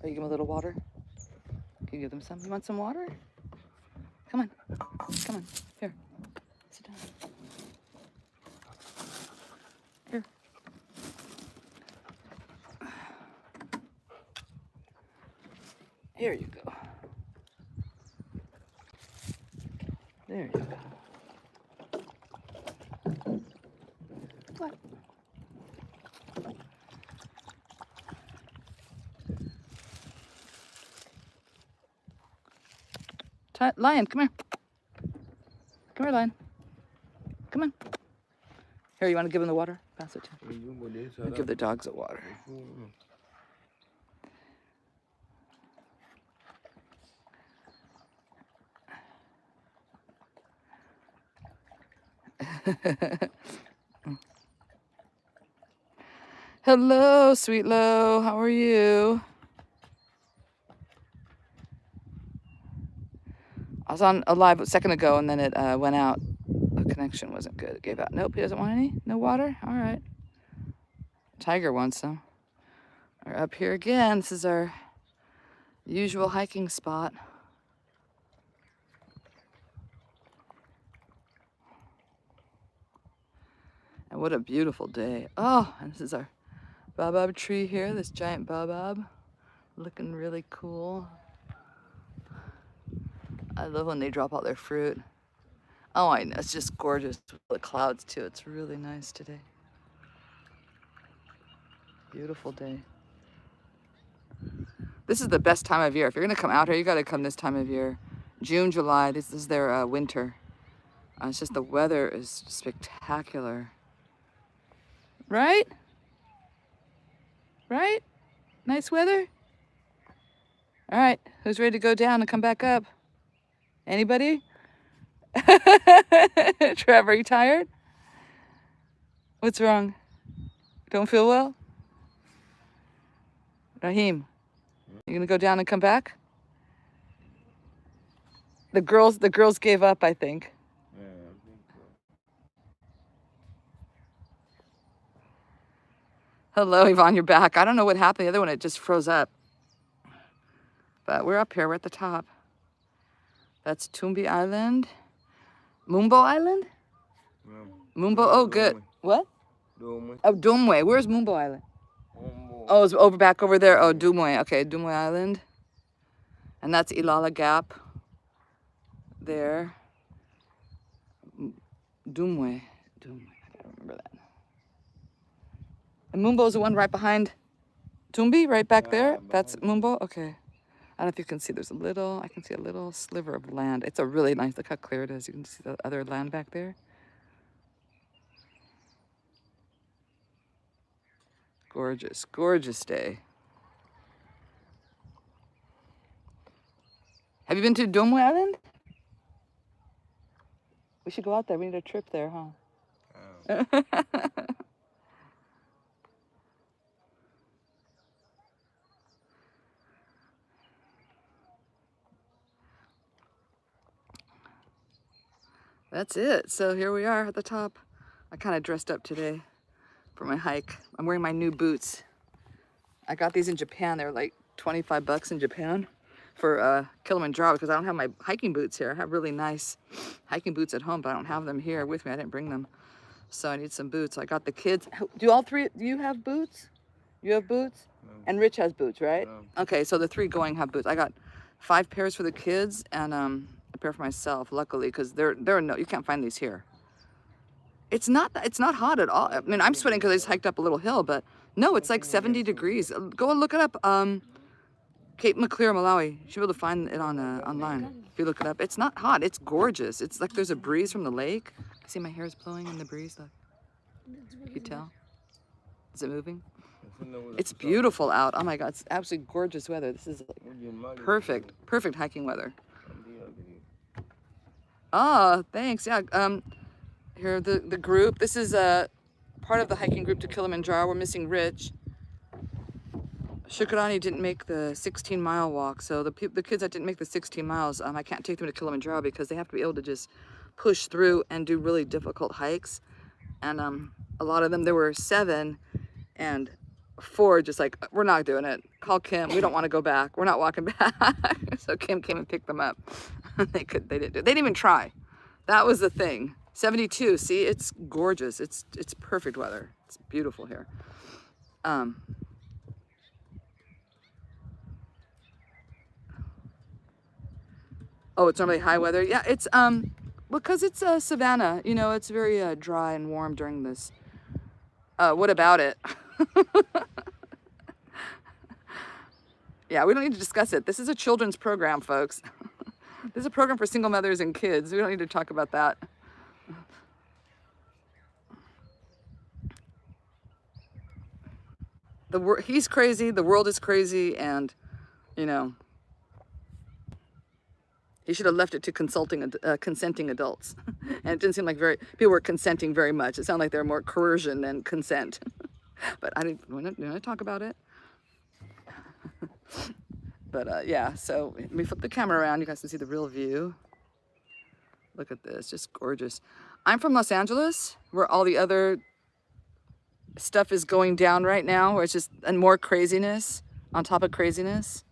Are you give them a little water? Can you give them some? You want some water? Come on. Come on. Here. Sit down. Here. Here you go. There you go. What? Lion, come here. Come here, Lion. Come on. Here, you want to give him the water? Pass it to him. We'll give the dogs the water. Hello, Sweet Lo. How are you? I was on a live a second ago and then it went out. The connection wasn't good. It gave out. Nope, he doesn't want any. No water? All right. Tiger wants some. We're up here again. This is our usual hiking spot. And what a beautiful day. Oh, and this is our baobab tree here, this giant baobab. Looking really cool. I love when they drop out their fruit. Oh, I know, it's just gorgeous with the clouds too. It's really nice today. Beautiful day. This is the best time of year. If you're gonna come out here, you gotta come this time of year. June, July, this is their winter. It's just the weather is spectacular. Right? Right? Nice weather? All right, who's ready to go down and come back up? Anybody? Trevor, are you tired? What's wrong? Don't feel well? Raheem, you gonna go down and come back? The girls gave up, I think. Yeah, I think so. Hello, Yvonne, you're back. I don't know what happened. The other one, it just froze up. But we're up here, we're at the top. That's Tumbi Island. Mumbo Island? Yeah. Mumbo, oh good. What? Dumwe. Oh, Dumwe. Where's Mumbo Island? Ombo. Oh, it's over back over there. Oh, Dumwe. Okay, Dumwe Island. And that's Ilala Gap. There. Dumwe. Dumwe. I gotta remember that. And Mumbo's the one right behind Tumbi, right back there. That's Mumbo. Okay. I don't know if you can see. There's a little. I can see a little sliver of land. It's a really nice. Look how clear it is. You can see the other land back there. Gorgeous, gorgeous day. Have you been to Dumwe Island? We should go out there. We need a trip there, huh? That's it. So here we are at the top. I kind of dressed up today for my hike. I'm wearing my new boots. I got these in Japan. They're like 25 bucks in Japan for Kilimanjaro because I don't have my hiking boots here. I have really nice hiking boots at home, but I don't have them here with me. I didn't bring them. So I need some boots. I got the kids. Do all three, do you have boots? You have boots? No. And Rich has boots, right? No. Okay, so the three going have boots. I got 5 pairs for the kids and a pair for myself, luckily, because you can't find these here. It's not hot at all. I mean, I'm sweating because I just hiked up a little hill, but no, it's like 70 degrees. Go and look it up. Cape Maclear, Malawi. You should be able to find it on online if you look it up. It's not hot. It's gorgeous. It's like there's a breeze from the lake. See my hair is blowing in the breeze. Look. Can you tell? Is it moving? It's beautiful out. Oh my God, it's absolutely gorgeous weather. This is like perfect hiking weather. Oh, thanks. Yeah. Here the group. This is part of the hiking group to Kilimanjaro. We're missing Rich. Shukrani didn't make the 16-mile walk, so the kids that didn't make the 16 miles, I can't take them to Kilimanjaro because they have to be able to just push through and do really difficult hikes. And a lot of them, there were 7, and Ford just like, we're not doing it. Call Kim. We don't want to go back. We're not walking back. So Kim came and picked them up. They didn't even try. That was the thing. 72. See, it's gorgeous. It's perfect weather. It's beautiful here. Oh, it's normally high weather. Yeah, it's because it's savannah. You know, it's very dry and warm during this. What about it? Yeah, we don't need to discuss it. This is a children's program, folks. This is a program for single mothers and kids. We don't need to talk about that. He's crazy, the world is crazy, and, you know, he should have left it to consenting adults. And it didn't seem like people were consenting very much. It sounded like they were more coercion than consent. But I didn't want to talk about it. But yeah, so let me flip the camera around. You guys can see the real view. Look at this, just gorgeous. I'm from Los Angeles, where all the other stuff is going down right now, where it's just more craziness on top of craziness.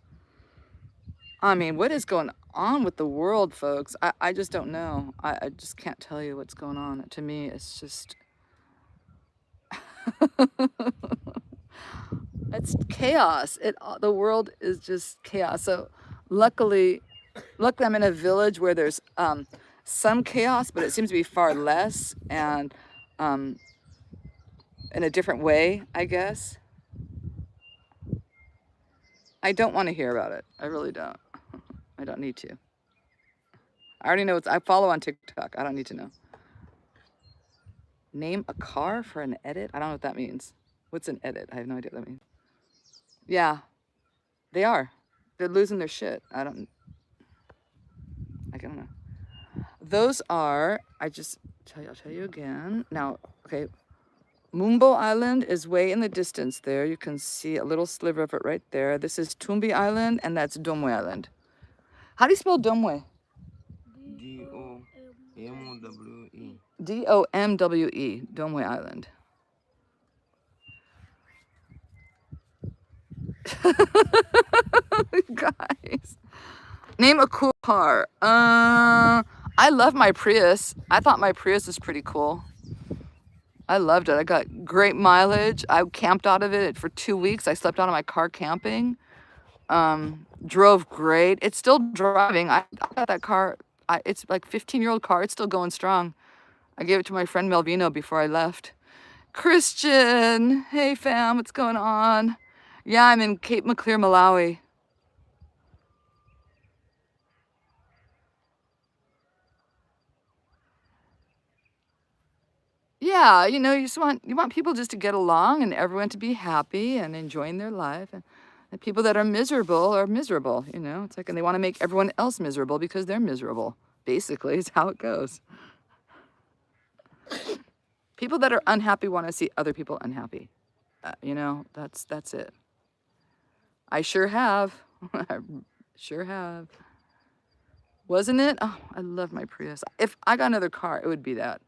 I mean, what is going on with the world, folks? I just don't know. I just can't tell you what's going on. To me, it's just... It's chaos. The world is just chaos. So luckily I'm in a village where there's some chaos, but it seems to be far less, and in a different way, I guess. I don't want to hear about it. I really don't. I don't need to. I already know I follow on TikTok. I don't need to know. Name a car for an edit? I don't know what that means. What's an edit? I have no idea what that means. Yeah, they are. They're losing their shit. I don't know. Those are, I'll tell you again. Now, okay, Mumbo Island is way in the distance there. You can see a little sliver of it right there. This is Tumbi Island, and that's Domwe Island. How do you spell Domwe? D-O-M-W-E. D-O-M-W-E, Domwe Island. Guys, name a cool car. I love my Prius. I thought my Prius was pretty cool. I loved it. I got great mileage. I camped out of it for 2 weeks. I slept out of my car camping. Drove great. It's still driving. I got that car. It's like 15-year-old car. It's still going strong. I gave it to my friend Melvino before I left. Christian, hey fam, what's going on? Yeah, I'm in Cape Maclear, Malawi. Yeah, you know, you want people just to get along and everyone to be happy and enjoying their life. And the people that are miserable, you know. It's like, and they want to make everyone else miserable because they're miserable. Basically, is how it goes. People that are unhappy want to see other people unhappy. You know, that's it. I sure have. I sure have. Wasn't it? Oh, I love my Prius. If I got another car, it would be that.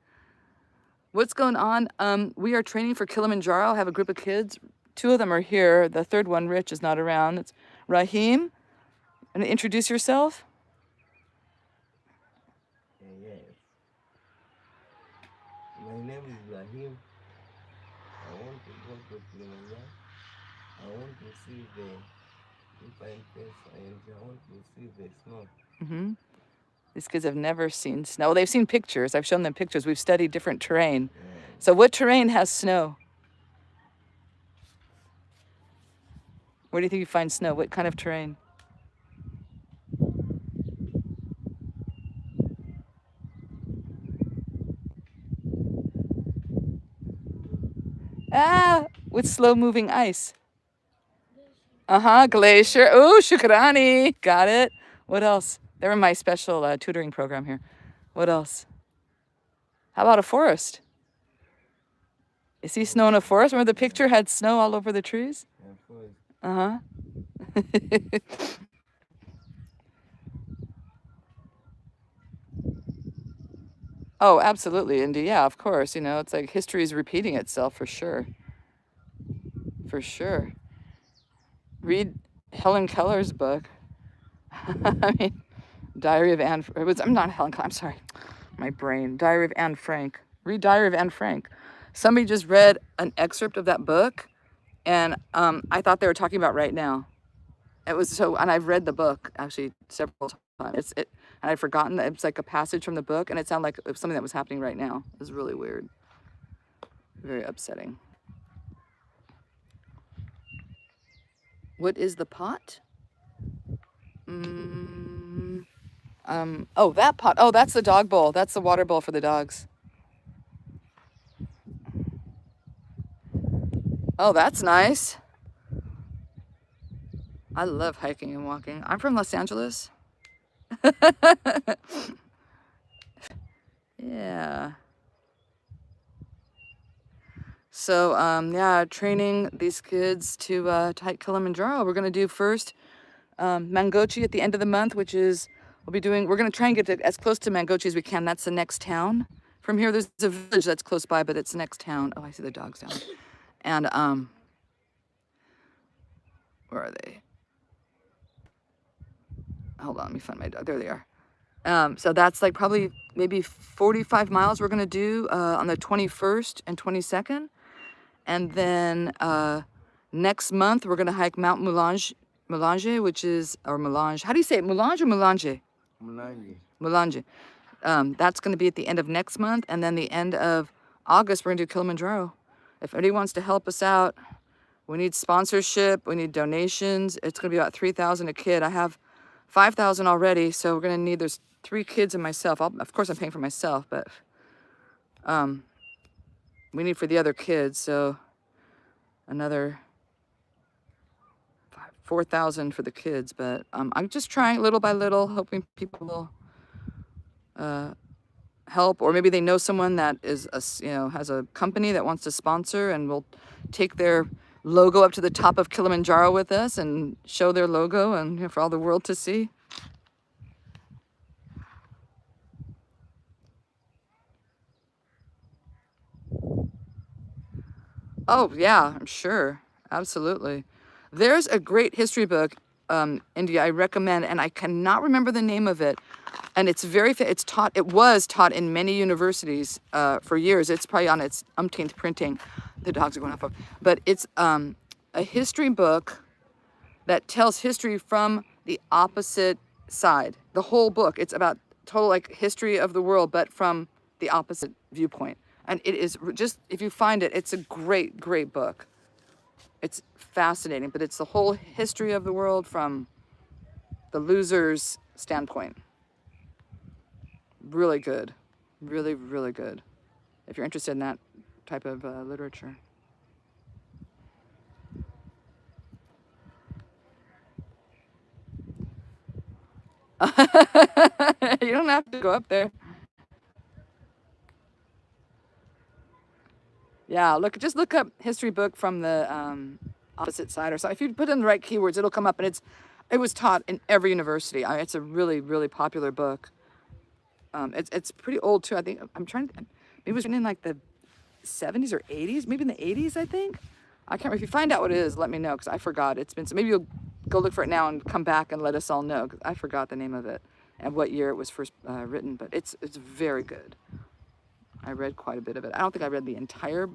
What's going on? We are training for Kilimanjaro. I have a group of kids. 2 of them are here. The third one, Rich, is not around. It's Rahim. And introduce yourself. Yes. My name is Rahim. I want to go to Kilimanjaro. I want to see the fine place, and I want to see the snow. Mm-hmm. These kids have never seen snow. Well, they've seen pictures. I've shown them pictures. We've studied different terrain. Yeah. So what terrain has snow? Where do you think you find snow? What kind of terrain? With slow-moving ice. Glacier. Oh, Shukrani. Got it. What else? They're in my special tutoring program here. What else? How about a forest? You see snow in a forest? Remember the picture had snow all over the trees? Uh-huh. Oh, absolutely, Indy. Yeah, of course. You know, it's like history is repeating itself for sure. for sure. Read Helen Keller's book. I mean, Diary of Anne. I'm not Helen Keller. I'm sorry, my brain. Diary of Anne Frank. Read Diary of Anne Frank. Somebody just read an excerpt of that book, and I thought they were talking about right now. It was so, and I've read the book actually several times. And I'd forgotten that it's like a passage from the book, and it sounded like it was something that was happening right now. It was really weird, very upsetting. What is the pot? Oh, that pot. Oh, that's the dog bowl. That's the water bowl for the dogs. Oh, that's nice. I love hiking and walking. I'm from Los Angeles. Yeah. So, yeah, training these kids to hike Kilimanjaro. We're gonna do first Mangochi at the end of the month, which is we're gonna try and get as close to Mangochi as we can. That's the next town. From here, there's a village that's close by, but it's the next town. Oh, I see the dogs down. And where are they? Hold on, let me find my dog. There they are. So that's like probably maybe 45 miles we're gonna do on the 21st and 22nd. And then next month we're gonna hike Mount Mulanje, which is, or Melange. How do you say it, Mulanje or Mulanje? Mulanje. Mulanje. That's gonna be at the end of next month, and then the end of August we're gonna do Kilimanjaro. If anybody wants to help us out, we need sponsorship, we need donations. It's gonna be about 3,000 a kid. I have 5,000 already, so we're gonna need, there's 3 kids and myself. Of course I'm paying for myself, but we need for the other kids, so another 4,000 for the kids. But I'm just trying little by little, hoping people will help, or maybe they know someone that is has a company that wants to sponsor, and will take their logo up to the top of Kilimanjaro with us and show their logo, and for all the world to see. Oh yeah, I'm sure, absolutely. There's a great history book, India, I recommend, and I cannot remember the name of it. And it's it was taught in many universities for years. It's probably on its umpteenth printing. The dogs are going off of. But it's a history book that tells history from the opposite side. The whole book, it's about total like history of the world, but from the opposite viewpoint. And it is just, if you find it, it's a great, great book. It's fascinating, but it's the whole history of the world from the loser's standpoint. Really good. Really, really good. If you're interested in that type of literature. You don't have to go up there. Yeah, just look up history book from the opposite side or something. If you put in the right keywords, it'll come up, and it was taught in every university. It's a really, really popular book. It's pretty old too. I think maybe it was written in like the 70s or 80s, maybe in the 80s, I think. I can't remember. If you find out what it is, let me know, because I forgot. So maybe you'll go look for it now and come back and let us all know, because I forgot the name of it and what year it was first written. But it's very good. I read quite a bit of it. I don't think I read the entire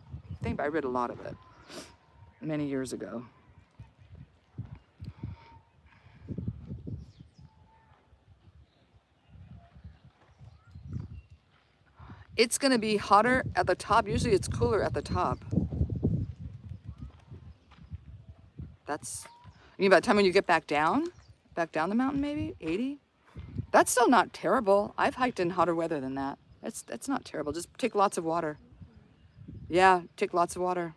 thing, but I read a lot of it many years ago. It's going to be hotter at the top. Usually it's cooler at the top. That's, you mean by the time when you get back down the mountain, maybe 80? That's still not terrible. I've hiked in hotter weather than that. It's not terrible. Just take lots of water. Yeah, take lots of water.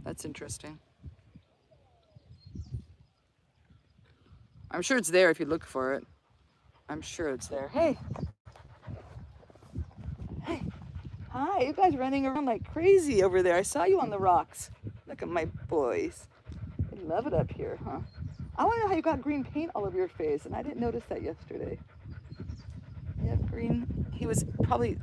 That's interesting. I'm sure it's there if you look for it. I'm sure it's there. Hey. Hey. Hi, you guys running around like crazy over there. I saw you on the rocks. Look at my boys. They love it up here, huh? I want to know how you got green paint all over your face, and I didn't notice that yesterday. You have green. He was probably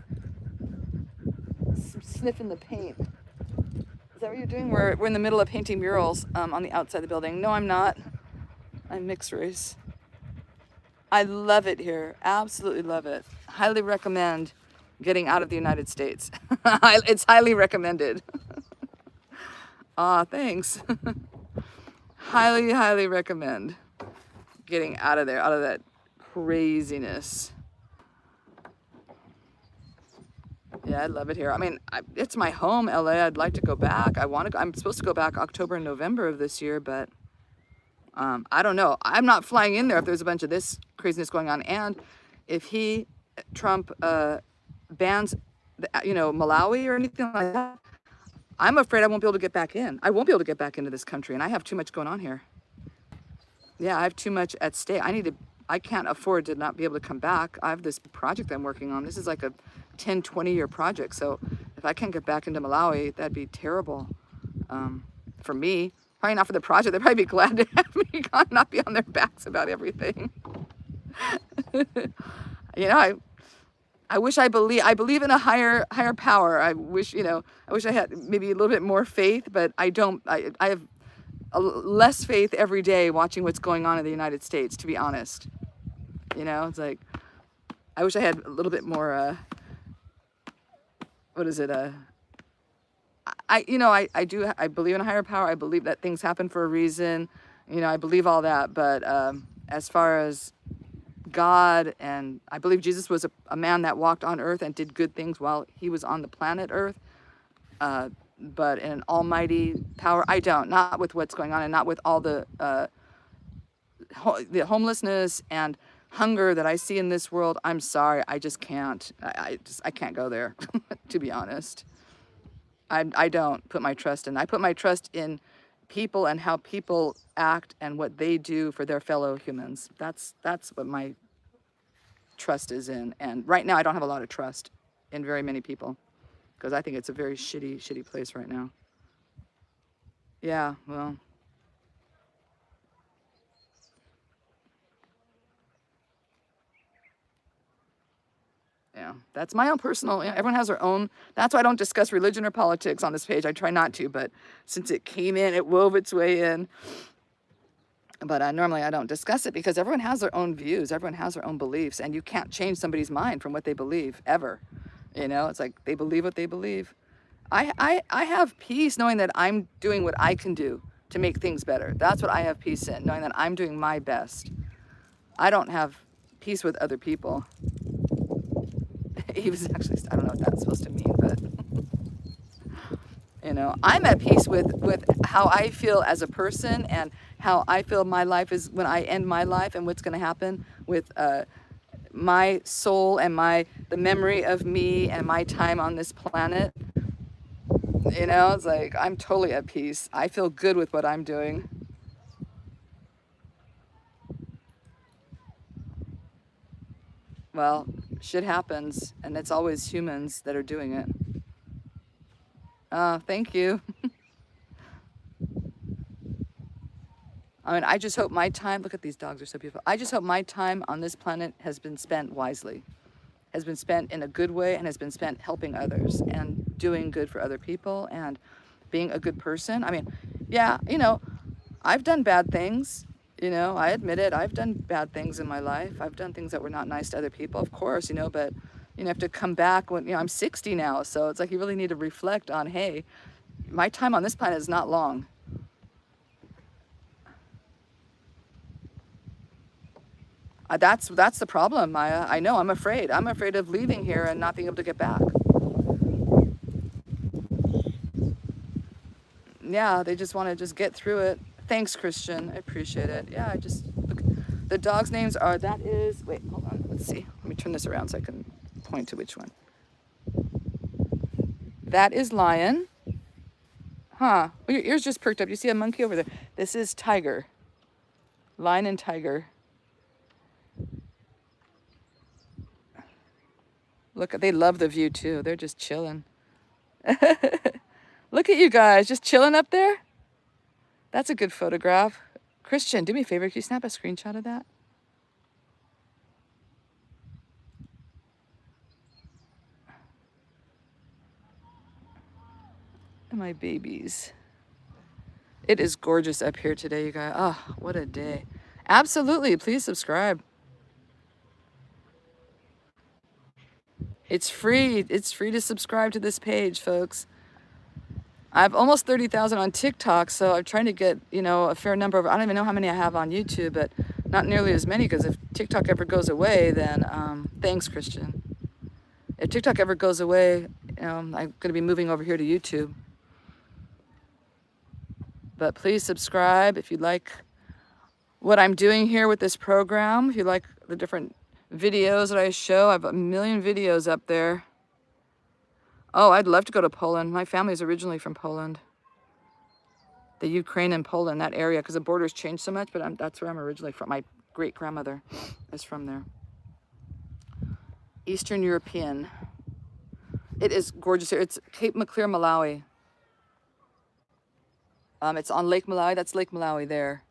sniffing the paint. Is that what you're doing? We're in the middle of painting murals on the outside of the building. No, I'm not. I'm mixed race. I love it here. Absolutely love it. Highly recommend getting out of the United States. It's highly recommended. Thanks. Highly, highly recommend getting out of there, out of that craziness. Yeah, I love it here. I mean, it's my home, LA. I'd like to go back. I'm supposed to go back October and November of this year, but I don't know. I'm not flying in there if there's a bunch of this craziness going on. And if Trump, bans, Malawi or anything like that, I'm afraid I won't be able to get back in. I won't be able to get back into this country, and I have too much going on here. Yeah, I have too much at stake. I can't afford to not be able to come back. I have this project I'm working on. This is like a 10, 20-year project. So if I can't get back into Malawi, that'd be terrible for me. Probably not for the project. They'd probably be glad to have me gone, not be on their backs about everything. I wish I believe in a higher power. I wish I had maybe a little bit more faith, but I don't. I have less faith every day watching what's going on in the United States, to be honest. It's like, I wish I had a little bit more, what is it? I believe in a higher power. I believe that things happen for a reason. I believe all that. But as far as God, and I believe Jesus was a man that walked on earth and did good things while he was on the planet Earth. But in an almighty power, I don't. Not with what's going on, and not with all the homelessness and hunger that I see in this world. I'm sorry, I just can't. I can't go there, to be honest. I don't put my trust in. I put my trust in people and how people act and what they do for their fellow humans. That's what my trust is in. And right now, I don't have a lot of trust in very many people, because I think it's a very shitty place right now. Yeah, well. Yeah, that's my own personal, everyone has their own. That's why I don't discuss religion or politics on this page. I try not to, but since it came in, it wove its way in. But normally I don't discuss it, because everyone has their own views. Everyone has their own beliefs, and you can't change somebody's mind from what they believe, ever. It's like they believe what they believe. I have peace knowing that I'm doing what I can do to make things better. That's what I have peace in, knowing that I'm doing my best. I don't have peace with other people. He was actually, I don't know what that's supposed to mean, but I'm at peace with how I feel as a person, and how I feel my life is when I end my life, and what's going to happen with my soul and the memory of me and my time on this planet. It's like, I'm totally at peace. I feel good with what I'm doing. Well, shit happens, and it's always humans that are doing it. Thank you. I mean, I just hope my time, look at these dogs, are so beautiful. I just hope my time on this planet has been spent wisely, has been spent in a good way, and has been spent helping others and doing good for other people and being a good person. I mean, yeah, I've done bad things. I admit it. I've done bad things in my life. I've done things that were not nice to other people, of course, but you have to come back when, I'm 60 now. So it's like, you really need to reflect on, hey, my time on this planet is not long. That's the problem, Maya. I know, I'm afraid. I'm afraid of leaving here and not being able to get back. Yeah, they just want to just get through it. Thanks, Christian. I appreciate it. Yeah, look. The dogs' names are, wait, hold on. Let's see. Let me turn this around so I can point to which one. That is Lion. Huh. Well, your ears just perked up. You see a monkey over there. This is Tiger. Lion and Tiger. Look, they love the view too. They're just chilling. Look at you guys, just chilling up there. That's a good photograph. Christian, do me a favor. Can you snap a screenshot of that? And my babies. It is gorgeous up here today, you guys. Oh, what a day. Absolutely. Please subscribe. It's free. It's free to subscribe to this page, folks. I have almost 30,000 on TikTok, so I'm trying to get, you know, a fair number of, I don't even know how many I have on YouTube, but not nearly as many, because if TikTok ever goes away, then, thanks, Christian. If TikTok ever goes away, you know, I'm going to be moving over here to YouTube. But please subscribe if you like what I'm doing here with this program. If you like the different videos that I show, I have a million videos up there. Oh, I'd love to go to Poland. My family is originally from Poland. The Ukraine and Poland, that area, because the borders changed so much, but that's where I'm originally from. My great-grandmother is from there. Eastern European. It is gorgeous here. It's Cape Maclear, Malawi. It's on Lake Malawi. That's Lake Malawi there.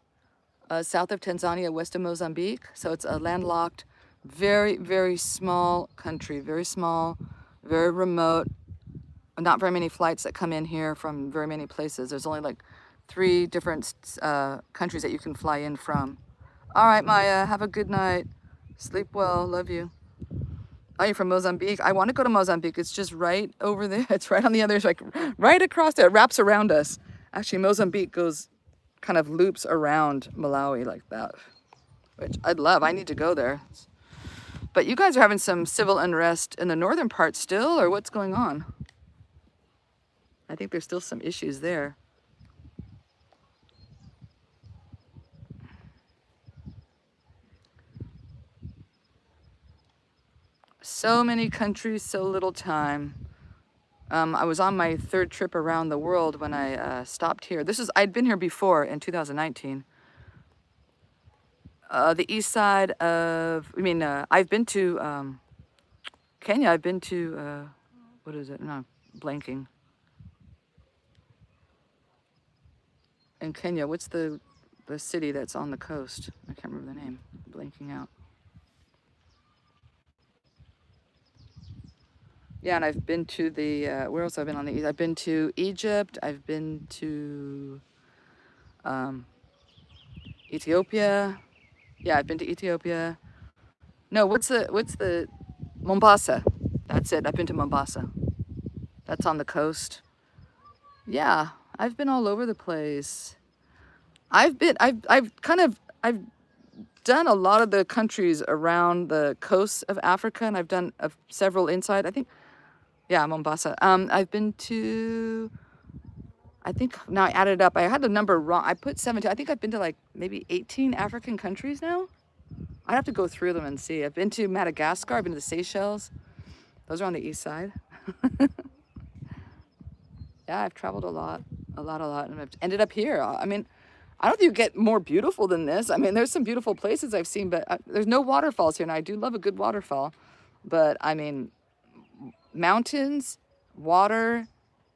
South of Tanzania, west of Mozambique. So it's a landlocked, very, very small country. Very small, very remote. Not very many flights that come in here from very many places. There's only like 3 different countries that you can fly in from. All right, Maya, have a good night. Sleep well. Love you. Oh, you're from Mozambique? I want to go to Mozambique. It's just right over there. It's right on the other, like right across there. It wraps around us. Actually, Mozambique goes, kind of loops around Malawi like that, which I'd love. I need to go there. But you guys are having some civil unrest in the northern part still, or what's going on? I think there's still some issues there. So many countries, so little time. I was on my 3rd trip around the world when I stopped here. I'd been here before in 2019. The east side of, I've been to Kenya. I've been to, what is it? No, blanking. In Kenya, what's the city that's on the coast? I can't remember the name. Blanking out. Yeah, and I've been to the, where else have I been on the east? I've been to Egypt. I've been to Ethiopia. Yeah, I've been to Ethiopia. No, what's the, Mombasa. That's it. I've been to Mombasa. That's on the coast. Yeah, I've been all over the place. I've done a lot of the countries around the coast of Africa, and I've done several inside. I think, yeah, Mombasa. I've been to, I think, now I added up. I had the number wrong. I put 17. I think I've been to like maybe 18 African countries now. I'd have to go through them and see. I've been to Madagascar. I've been to the Seychelles. Those are on the east side. Yeah, I've traveled a lot, and I've ended up here. I mean, I don't think you get more beautiful than this. I mean, there's some beautiful places I've seen, but there's no waterfalls here, and I do love a good waterfall. But, I mean, mountains, water,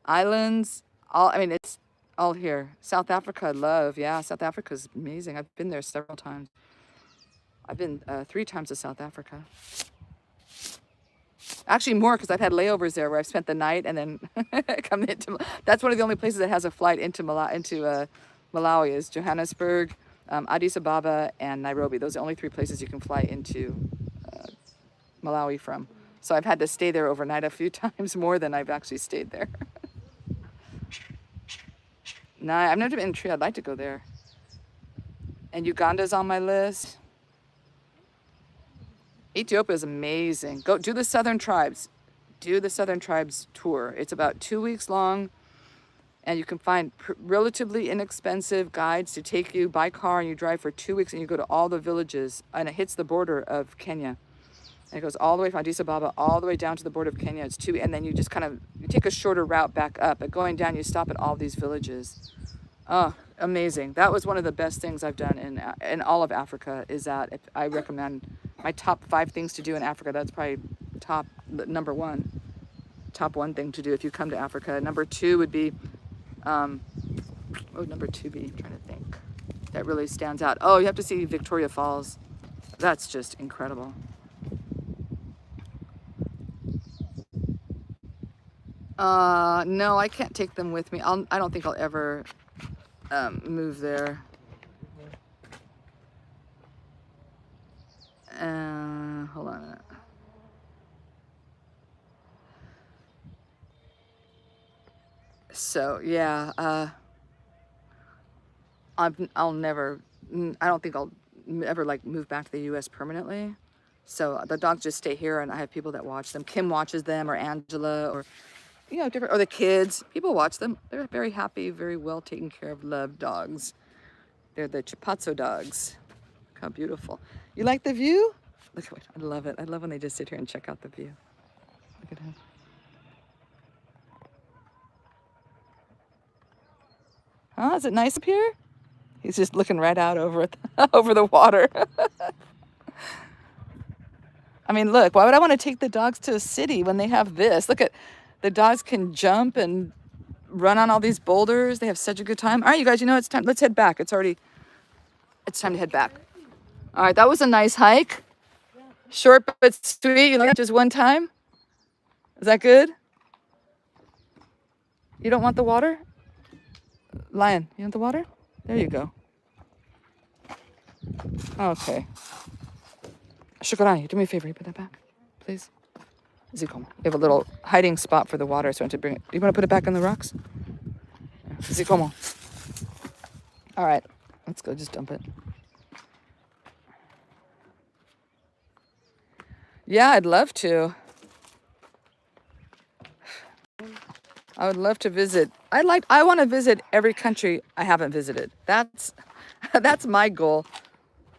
islands, it's all here. South Africa, I love. Yeah, South Africa's amazing. I've been there several times. I've been 3 times to South Africa. Actually, more, because I've had layovers there where I've spent the night and then come into. That's one of the only places that has a flight into Malawi is Johannesburg, Addis Ababa, and Nairobi. Those are the only 3 places you can fly into Malawi from. So I've had to stay there overnight a few times more than I've actually stayed there. No, I've never been in Tree. I'd like to go there. And Uganda's on my list. Ethiopia is amazing. Go do the Southern Tribes. Do the Southern Tribes tour. It's about 2 weeks long, and you can find relatively inexpensive guides to take you by car, and you drive for 2 weeks, and you go to all the villages, and it hits the border of Kenya. And it goes all the way from Addis Ababa all the way down to the border of Kenya. It's 2, and then you just you take a shorter route back up, but going down, you stop at all these villages. Oh, amazing. That was one of the best things I've done in all of Africa. Is that if I recommend my top 5 things to do in Africa, that's probably number 1 thing to do if you come to Africa. Number 2 would be, what would number 2 be? I'm trying to think. that really stands out. Oh, you have to see Victoria Falls. That's just incredible. No, I can't take them with me. I don't think I'll ever move there. Hold on a minute. So yeah, I'll never. I don't think I'll ever like move back to the U.S. permanently. So the dogs just stay here, and I have people that watch them. Kim watches them, or Angela, or different, or the kids. People watch them. They're very happy, very well taken care of, loved dogs. They're the Chipatso dogs. Look how beautiful. You like the view? Look, I love it. I love when they just sit here and check out the view. Look at him. Huh? Is it nice up here? He's just looking right out over over the water. I mean, look, why would I want to take the dogs to a city when they have this? Look at, the dogs can jump and run on all these boulders. They have such a good time. All right, you guys, it's time. Let's head back. It's time to head back. All right, that was a nice hike. Short but sweet. You like it just one time? Is that good? You don't want the water? Lion, you want the water? There you go. Okay. Shukrani, do me a favor. You put that back, please. Zikomo. You have a little hiding spot for the water, so I want to bring it. Do you want to put it back in the rocks? Zikomo. All right, let's go. Just dump it. Yeah, I'd love to. I would love to visit. I want to visit every country I haven't visited. That's my goal.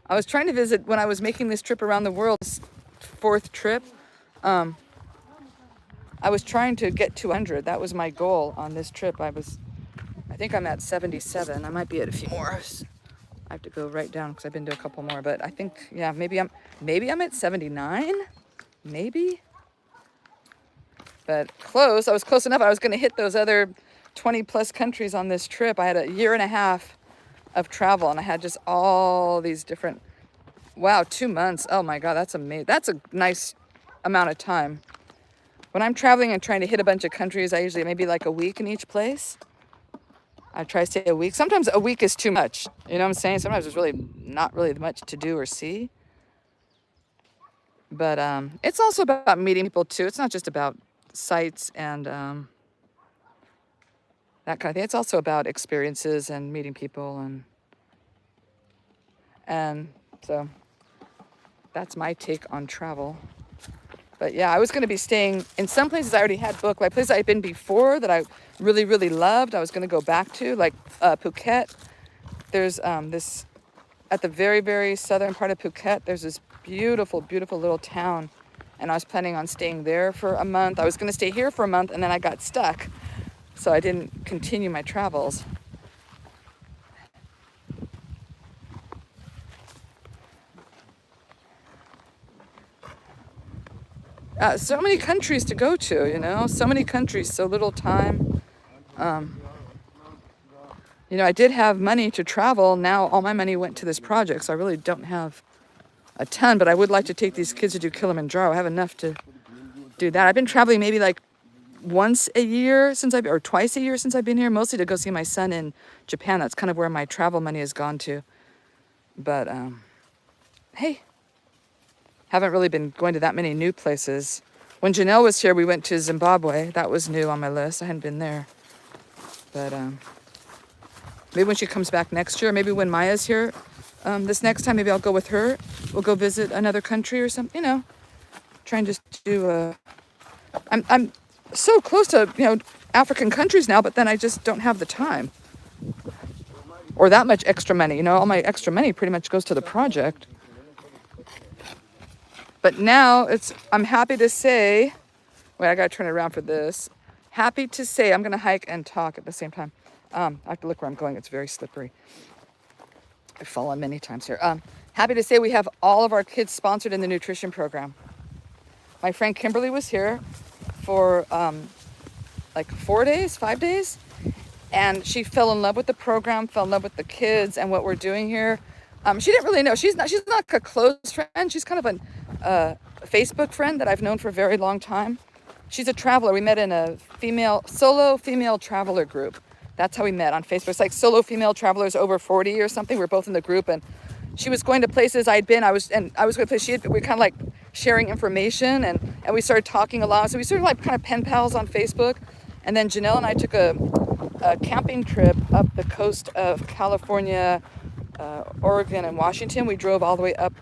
I was trying to visit when I was making this trip around the world, fourth trip. I was trying to get 200. That was my goal on this trip. I think I'm at 77. I might be at a few more. I have to go right down because I've been to a couple more. But I think, yeah, maybe I'm at 79. Maybe. But close. I was close enough. I was going to hit those other 20 plus countries on this trip. I had a year and a half of travel, and I had just all these different. Wow, 2 months. Oh my God, that's amazing. That's a nice amount of time. When I'm traveling and trying to hit a bunch of countries, I usually maybe like a week in each place. I try to stay a week. Sometimes a week is too much. You know what I'm saying? Sometimes there's really not really much to do or see. But it's also about meeting people too. It's not just about sights and that kind of thing. It's also about experiences and meeting people, and so that's my take on travel. But yeah, I was going to be staying in some places I already had booked, like places I'd been before that I really, really loved. I was going to go back to, like Phuket. There's this, at the very, very southern part of Phuket, there's this beautiful, beautiful little town. And I was planning on staying there for a month. I was going to stay here for a month, and then I got stuck. So I didn't continue my travels. So many countries to go to, so many countries, so little time. I did have money to travel. Now all my money went to this project, so I really don't have a ton, but I would like to take these kids to do Kilimanjaro. I have enough to do that. I've been traveling maybe like once a year or twice a year since I've been here, mostly to go see my son in Japan. That's kind of where my travel money has gone to. But hey, haven't really been going to that many new places. When Janelle was here, we went to Zimbabwe. That was new on my list. I hadn't been there. But maybe when she comes back next year, maybe when Maya's here this next time, maybe I'll go with her. We'll go visit another country or something, try and just do I'm so close to, African countries now, but then I just don't have the time. Or that much extra money, all my extra money pretty much goes to the project. But now I'm happy to say, wait, I gotta turn it around for this. Happy to say, I'm gonna hike and talk at the same time. I have to look where I'm going, it's very slippery. I've fallen many times here. Happy to say we have all of our kids sponsored in the nutrition program. My friend Kimberly was here for like 5 days, and she fell in love with the program, fell in love with the kids and what we're doing here. She didn't really know. She's not a close friend. She's kind of a Facebook friend that I've known for a very long time. She's a traveler. We met in a solo female traveler group. That's how we met on Facebook. It's like solo female travelers over 40 or something. We're both in the group, and she was going to places I'd been. I was going to places we were kind of like sharing information, and we started talking a lot. So we sort of like kind of pen pals on Facebook. And then Janelle and I took a camping trip up the coast of California, Oregon, and Washington. We drove all the way up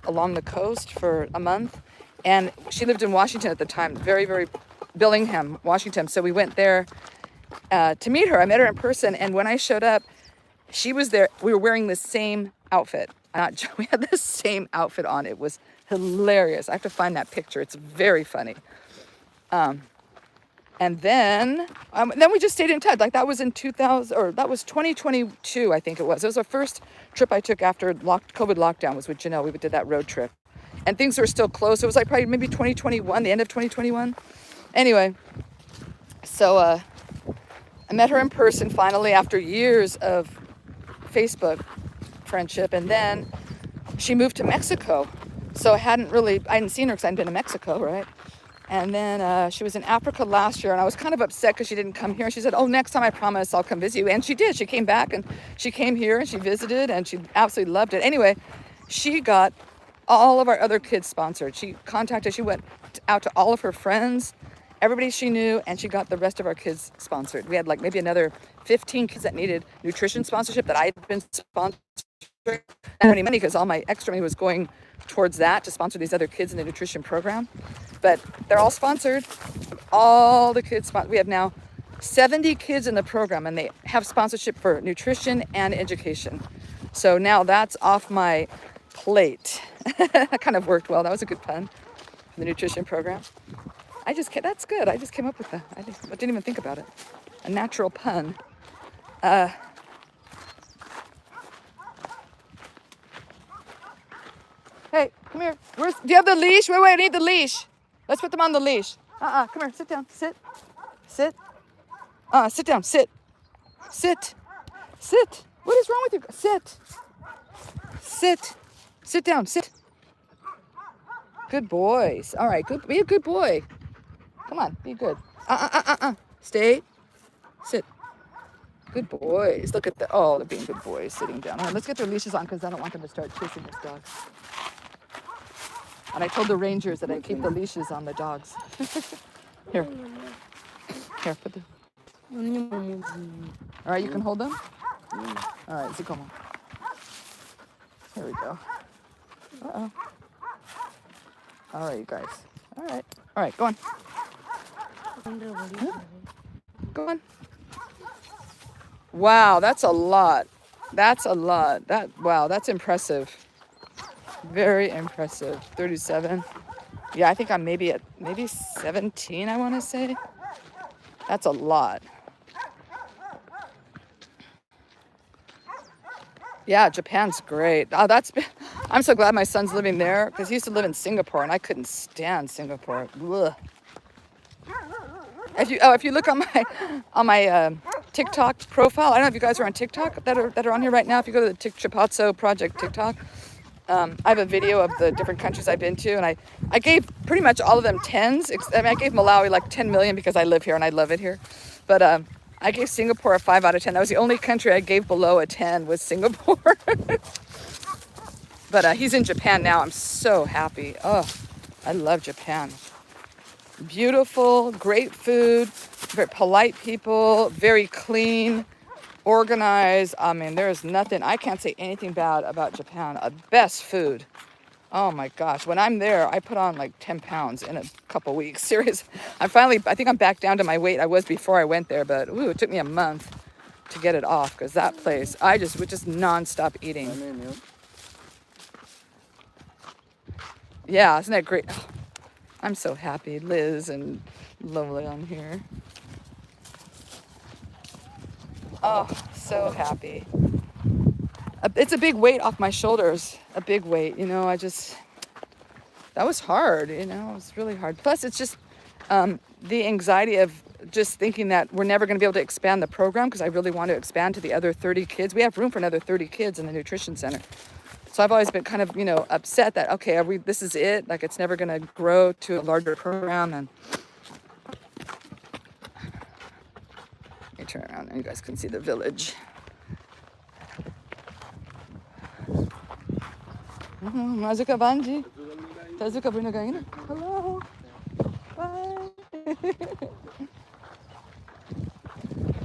along the coast for a month. And she lived in Washington at the time, very, very Bellingham, Washington. So we went there to meet her. I met her in person. And when I showed up, she was there. We were wearing the same outfit. We had the same outfit on. It was hilarious. I have to find that picture. It's very funny. And then we just stayed in touch. Like that was in 2000, or that was 2022, I think it was. It was our first trip I took after COVID lockdown, was with Janelle. We did that road trip. And things were still close. It was like probably maybe 2021, the end of 2021. Anyway, so I met her in person finally after years of Facebook friendship. And then she moved to Mexico. So I hadn't seen her because I hadn't been to Mexico, right? And then she was in Africa last year, and I was kind of upset because she didn't come here. And she said, oh, next time I promise I'll come visit you. And she did. She came back, and she came here, and she visited, and she absolutely loved it. Anyway, she got all of our other kids sponsored. She went out to all of her friends, everybody she knew, and she got the rest of our kids sponsored. We had like maybe another 15 kids that needed nutrition sponsorship that I had been sponsoring. And any money, because all my extra money was going towards that to sponsor these other kids in the nutrition program. But they're all sponsored. All the kids, we have now 70 kids in the program, and they have sponsorship for nutrition and education. So now that's off my plate. That kind of worked well. That was a good pun for the nutrition program. That's good. I just came up with that. I didn't even think about it. A natural pun. Hey, come here. Do you have the leash? Wait, I need the leash. Let's put them on the leash. Come here, sit down, sit. Sit down, sit. What is wrong with you? Sit down, sit. Good boys. All right, be a good boy. Come on, be good. Stay, sit. Good boys. Look at they're being good boys, sitting down. All right, let's get their leashes on because I don't want them to start chasing this dog. And I told the rangers that I keep the leashes on the dogs. Here, put the... All right, you can hold them? All right, so come on. Here we go. Uh-oh. All right, you guys. All right, go on. Go on. Wow, that's a lot. Wow, that's impressive. Very impressive. 37. Yeah, I think I'm maybe 17, I want to say. That's a lot. Yeah, Japan's great. I'm so glad my son's living there because he used to live in Singapore and I couldn't stand Singapore. Ugh. If you look on my TikTok profile, I don't know if you guys are on TikTok that are on here right now. If you go to the Chipatso project TikTok, I have a video of the different countries I've been to, and I gave pretty much all of them 10s. I gave Malawi like 10 million because I live here and I love it here. But I gave Singapore a 5 out of 10. That was the only country I gave below a 10 was Singapore. But he's in Japan now. I'm so happy. Oh, I love Japan. Beautiful, great food, very polite people, very clean, organized. I mean, there's nothing, I can't say anything bad about Japan. Best food. Oh my gosh. When I'm there, I put on like 10 pounds in a couple weeks. Serious. I think I'm back down to my weight I was before I went there, but it took me a month to get it off because that place, I just would just nonstop eating. Yeah, isn't that great? Oh, I'm so happy. Liz and Lovely on here. Oh, so happy. It's a big weight off my shoulders. A big weight, that was hard, it was really hard. Plus, it's just the anxiety of just thinking that we're never going to be able to expand the program because I really want to expand to the other 30 kids. We have room for another 30 kids in the nutrition center. So I've always been kind of, upset that, okay, this is it? Like, it's never going to grow to a larger program. And let me turn around and you guys can see the village. Mazuka Banji. Tazuka Bunagaina. Hello. Bye.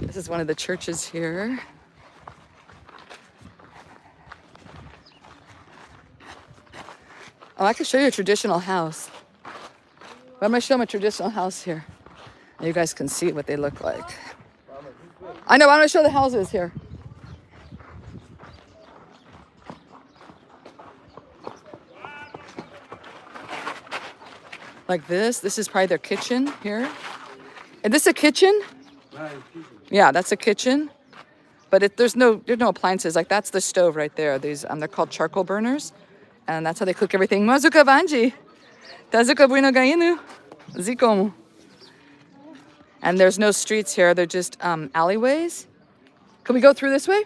This is one of the churches here. Oh, I can show you a traditional house. But I'm going to show them a traditional house here. And you guys can see what they look like. I know, I'm going to show the houses here. Like this. This is probably their kitchen here. And this is a kitchen? Yeah, that's a kitchen. But there's no appliances. Like, that's the stove right there. These they're called charcoal burners. And that's how they cook everything. Mazuka Vanji. Tazuka Bueno Gainu. Zikomu. And there's no streets here. They're just alleyways. Can we go through this way?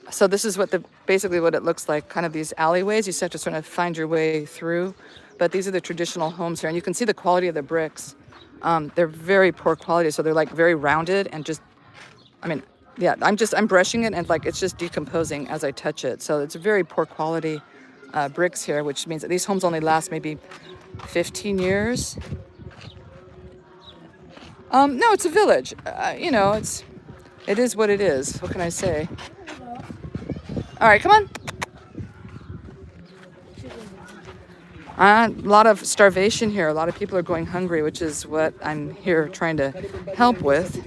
So this is basically what it looks like. Kind of these alleyways. You just have to sort of find your way through. But these are the traditional homes here. And you can see the quality of the bricks. They're very poor quality. So they're like very rounded and just, yeah, I'm brushing it and like it's just decomposing as I touch it. So it's very poor quality bricks here, which means that these homes only last maybe 15 years. No, it's a village. It is what it is. What can I say? All right, come on. A lot of starvation here. A lot of people are going hungry, which is what I'm here trying to help with.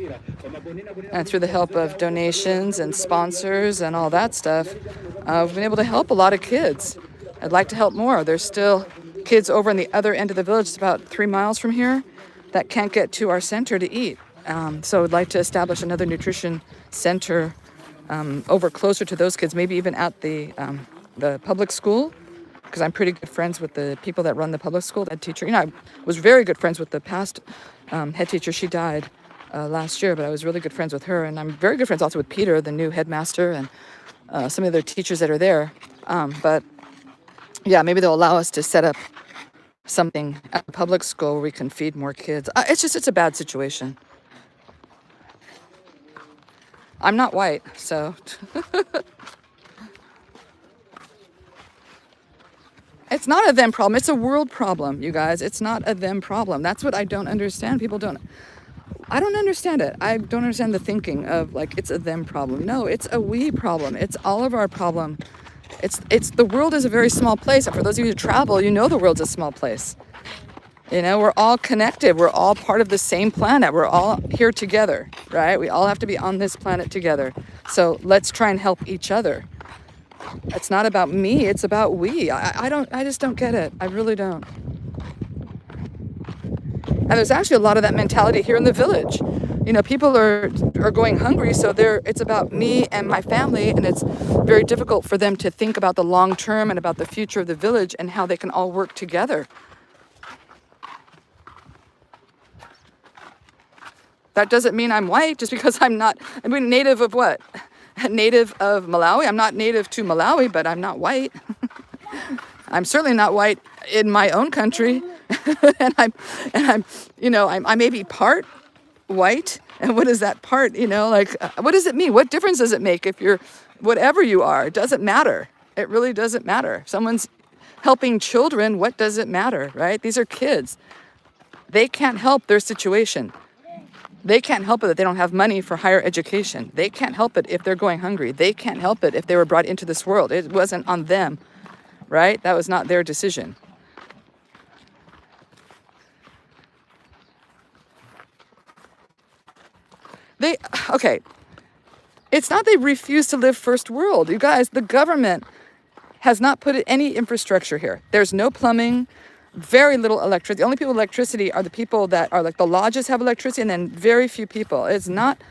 And through the help of donations and sponsors and all that stuff, we've been able to help a lot of kids. I'd like to help more. There's still kids over on the other end of the village, it's about 3 miles from here, that can't get to our center to eat. So I'd like to establish another nutrition center over closer to those kids, maybe even at the public school. Because I'm pretty good friends with the people that run the public school, the head teacher. I was very good friends with the past head teacher. She died last year, but I was really good friends with her. And I'm very good friends also with Peter, the new headmaster, and some of the other teachers that are there. But yeah, maybe they'll allow us to set up something at the public school where we can feed more kids. It's a bad situation. I'm not white, so... It's not a them problem. It's a world problem, you guys. It's not a them problem. That's what I don't understand. I don't understand it. I don't understand the thinking of like, it's a them problem. No, it's a we problem. It's all of our problem. The world is a very small place. And for those of you who travel, the world's a small place. We're all connected. We're all part of the same planet. We're all here together, right? We all have to be on this planet together. So let's try and help each other. It's not about me, it's about we. I just don't get it. I really don't. And there's actually a lot of that mentality here in the village. People are going hungry, so it's about me and my family, and it's very difficult for them to think about the long term and about the future of the village and how they can all work together. That doesn't mean I'm white just because I'm not. Native of what? Native of Malawi. I'm not native to Malawi, but I'm not white. I'm certainly not white in my own country. and I may be part white. And what is that part? What does it mean? What difference does it make if you're whatever you are? It doesn't matter. It really doesn't matter. If someone's helping children, what does it matter, right? These are kids. They can't help their situation. They can't help it that they don't have money for higher education. They can't help it if they're going hungry. They can't help it if they were brought into this world. It wasn't on them, right? That was not their decision. It's not they refuse to live first world. You guys, the government has not put any infrastructure here. There's no plumbing. Very little electricity. The only people with electricity are the people that are like the lodges have electricity, and then very few people. It's not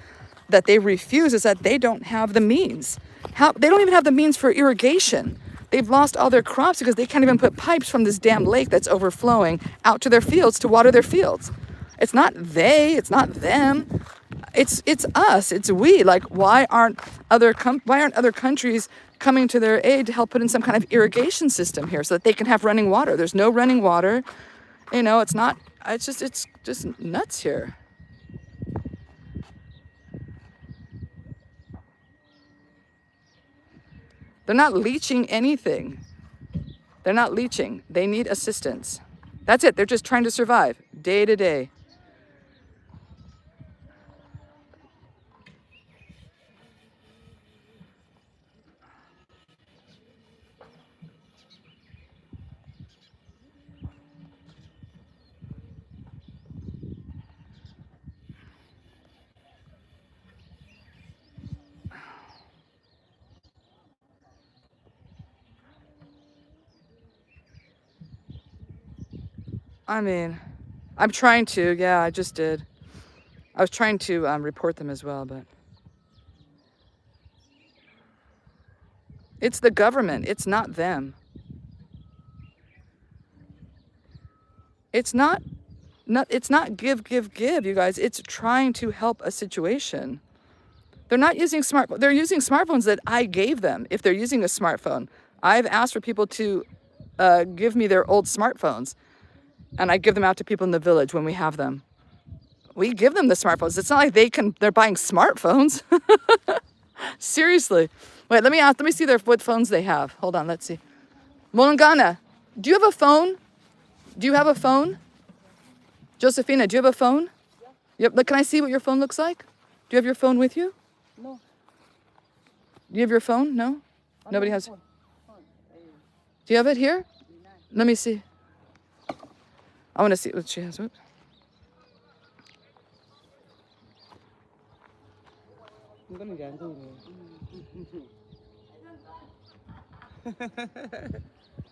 that they refuse, it's that they don't have the means. They don't even have the means for irrigation. They've lost all their crops because they can't even put pipes from this damn lake that's overflowing out to their fields to water their fields. It's not they, it's not them. It's us, it's we. Like, why aren't other countries coming to their aid to help put in some kind of irrigation system here so that they can have running water? There's no running water. You know, it's just nuts here. They're not leaching anything. They're not leaching. They need assistance. That's it. They're just trying to survive day to day. I mean, I'm trying to. Yeah, I just did. I was trying to report them as well, but it's the government. It's not them. It's not give, you guys. It's trying to help a situation. They're not using they're using smartphones that I gave them. If they're using a smartphone, I've asked for people to give me their old smartphones, and I give them out to people in the village when we have them. We give them the smartphones. It's not like they're buying smartphones. Seriously. Wait, let me see what phones they have. Hold on, let's see. Molangana, do you have a phone? Do you have a phone? Josephina, do you have a phone? Yep. Can I see what your phone looks like? Do you have your phone with you? No. Do you have your phone? No? Nobody has. Do you have it here? Let me see. I want to see what she has. Whoops.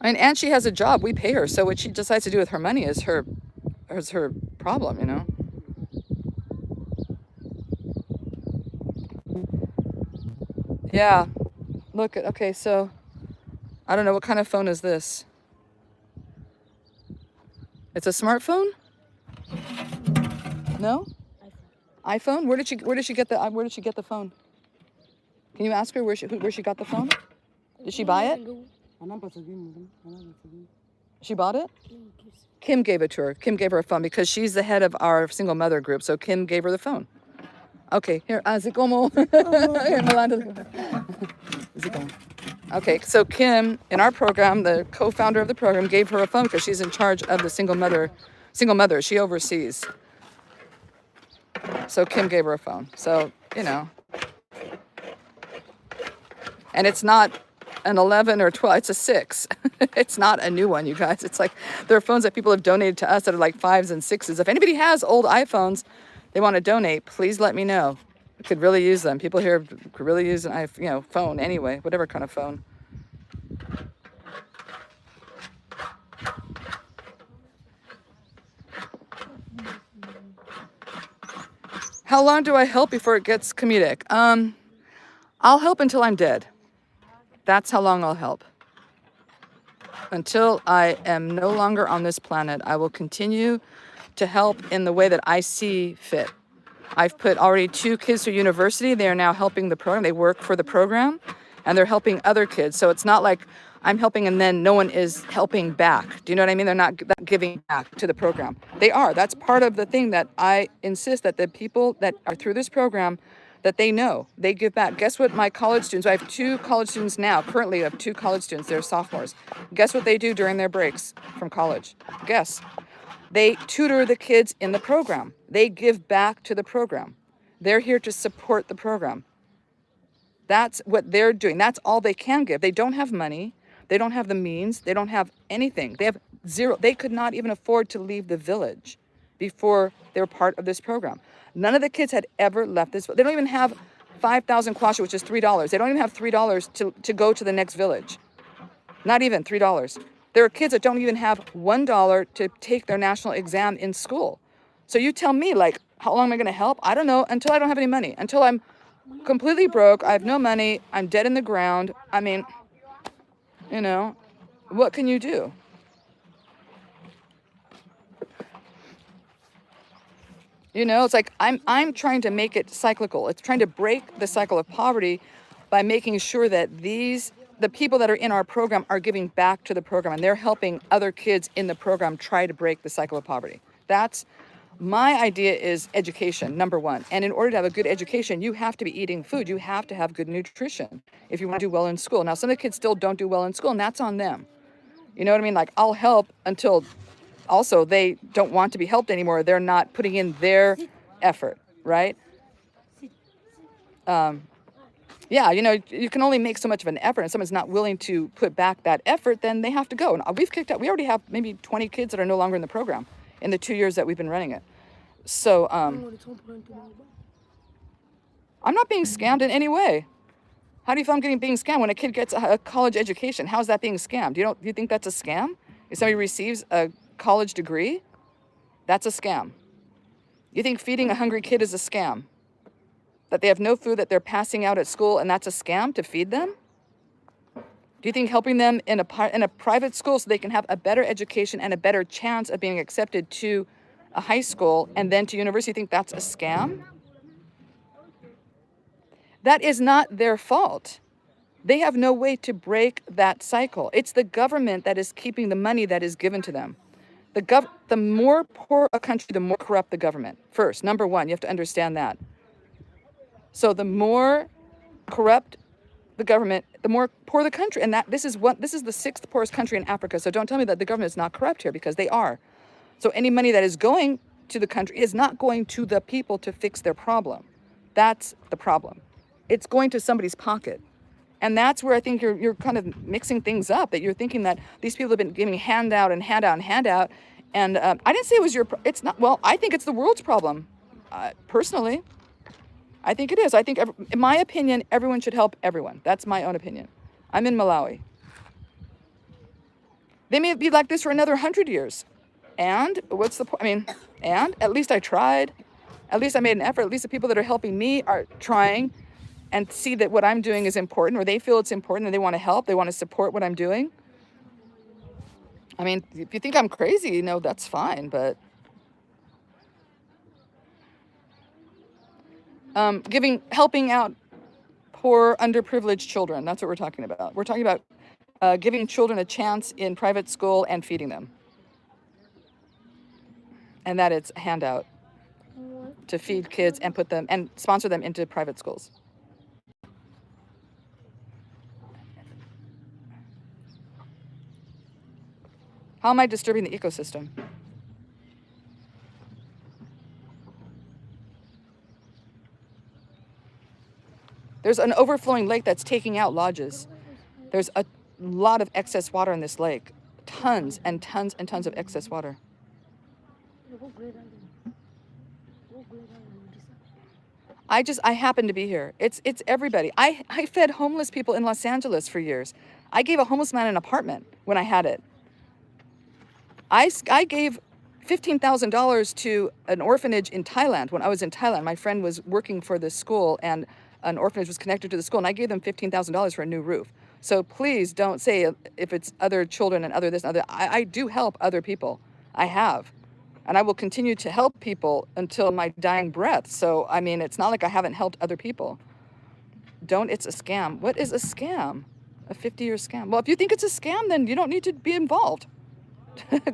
And she has a job. We pay her. So what she decides to do with her money is her problem, you know? Yeah. Look at, okay, so I don't know, what kind of phone is this? It's a smartphone? No? iPhone? Where did she get the phone? Can you ask her where she got the phone? Did she buy it? She bought it? Kim gave it to her. Kim gave her a phone because she's the head of our single mother group. So Kim gave her the phone. Okay, here, así como. Okay, so Kim, in our program, the co-founder of the program, gave her a phone because she's in charge of the single mother. She oversees. So Kim gave her a phone. So, you know. And it's not an 11 or 12, it's a 6. It's not a new one, you guys. It's like, there are phones that people have donated to us that are like 5s and 6s. If anybody has old iPhones they want to donate, please let me know. I could really use them. People here could really use an phone anyway, whatever kind of phone. How long do I help before it gets comedic? I'll help until I'm dead. That's how long I'll help. Until I am no longer on this planet, I will continue to help in the way that I see fit. I've put already 2 kids through university. They are now helping the program. They work for the program, and they're helping other kids. So it's not like I'm helping and then no one is helping back. Do you know what I mean? They're not giving back to the program. They are. That's part of the thing that I insist that the people that are through this program, that they know. They give back. Guess what my college students, I have 2 college students now. Currently, I have 2 college students. They're sophomores. Guess what they do during their breaks from college? Guess. They tutor the kids in the program. They give back to the program. They're here to support the program. That's what they're doing. That's all they can give. They don't have money. They don't have the means. They don't have anything. They have zero. They could not even afford to leave the village before they were part of this program. None of the kids had ever left this. They don't even have 5,000 kwacha, which is $3. They don't even have $3 to go to the next village. Not even $3. There are kids that don't even have $1 to take their national exam in school. So you tell me, like, how long am I going to help? I don't know, until I don't have any money. Until I'm completely broke, I have no money, I'm dead in the ground. I mean, You know, what can you do? You know, it's like I'm trying to make it cyclical. It's trying to break the cycle of poverty by making sure that the people that are in our program are giving back to the program and they're helping other kids in the program try to break the cycle of poverty. That's my idea is education, number one. And in order to have a good education, you have to be eating food. You have to have good nutrition if you want to do well in school. Now, some of the kids still don't do well in school, and that's on them. You know what I mean? Like, I'll help until also they don't want to be helped anymore. They're not putting in their effort, right? Yeah, you know, you can only make so much of an effort, and someone's not willing to put back that effort, then they have to go. And we've kicked out, we already have maybe 20 kids that are no longer in the program in the 2 years that we've been running it. So I'm not being scammed in any way. How do you feel I'm being scammed when a kid gets a college education? How's that being scammed? Do you think that's a scam? If somebody receives a college degree, that's a scam. You think feeding a hungry kid is a scam? That they have no food that they're passing out at school and that's a scam to feed them? Do you think helping them in a private school so they can have a better education and a better chance of being accepted to a high school and then to university, you think that's a scam? That is not their fault. They have no way to break that cycle. It's the government that is keeping the money that is given to them. The more poor a country, the more corrupt the government. First, number one, you have to understand that. So the more corrupt the government, the more poor the country. And this is the sixth poorest country in Africa. So don't tell me that the government is not corrupt here, because they are. So any money that is going to the country is not going to the people to fix their problem. That's the problem. It's going to somebody's pocket. And that's where I think you're kind of mixing things up, that you're thinking that these people have been giving handout and handout and handout. And I didn't say it was it's not, well, I think it's the world's problem, personally. I think it is. I think, in my opinion, everyone should help everyone. That's my own opinion. I'm in Malawi. They may be like this for another 100 years. And what's the point? I mean, and at least I tried. At least I made an effort. At least the people that are helping me are trying and see that what I'm doing is important, or they feel it's important and they want to help. They want to support what I'm doing. I mean, if you think I'm crazy, you know, that's fine, but helping out poor, underprivileged children. That's what we're talking about. We're talking about giving children a chance in private school and feeding them. And that it's a handout to feed kids and put them and sponsor them into private schools. How am I disturbing the ecosystem? There's an overflowing lake that's taking out lodges. There's a lot of excess water in this lake. Tons and tons and tons of excess water. I happen to be here. It's everybody. I fed homeless people in Los Angeles for years. I gave a homeless man an apartment when I had it. I gave $15,000 to an orphanage in Thailand when I was in Thailand. My friend was working for this school and an orphanage was connected to the school, and I gave them $15,000 for a new roof. So please don't say if it's other children and other this and other. I do help other people. I have. And I will continue to help people until my dying breath. So, I mean, it's not like I haven't helped other people. It's a scam. What is a scam? A 50-year scam? Well, if you think it's a scam, then you don't need to be involved.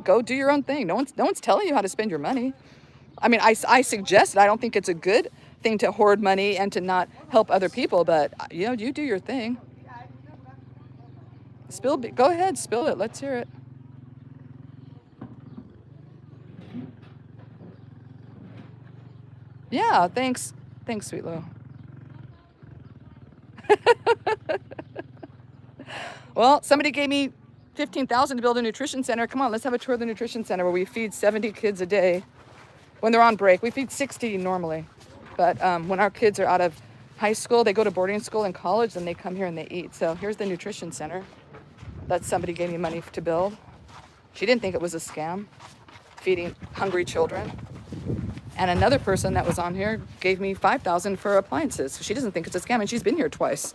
Go do your own thing. No one's telling you how to spend your money. I mean, I suggest it. I don't think it's a good thing to hoard money and to not help other people, but you know, you do your thing. Go ahead, spill it. Let's hear it. Yeah, thanks, Sweet Lou. Well, somebody gave me $15,000 to build a nutrition center. Come on, let's have a tour of the nutrition center where we feed 70 kids a day. When they're on break, we feed 60 normally. But when our kids are out of high school, they go to boarding school and college, then they come here and they eat. So here's the nutrition center that somebody gave me money to build. She didn't think it was a scam, feeding hungry children. And another person that was on here gave me $5,000 for appliances. So she doesn't think it's a scam, and she's been here twice.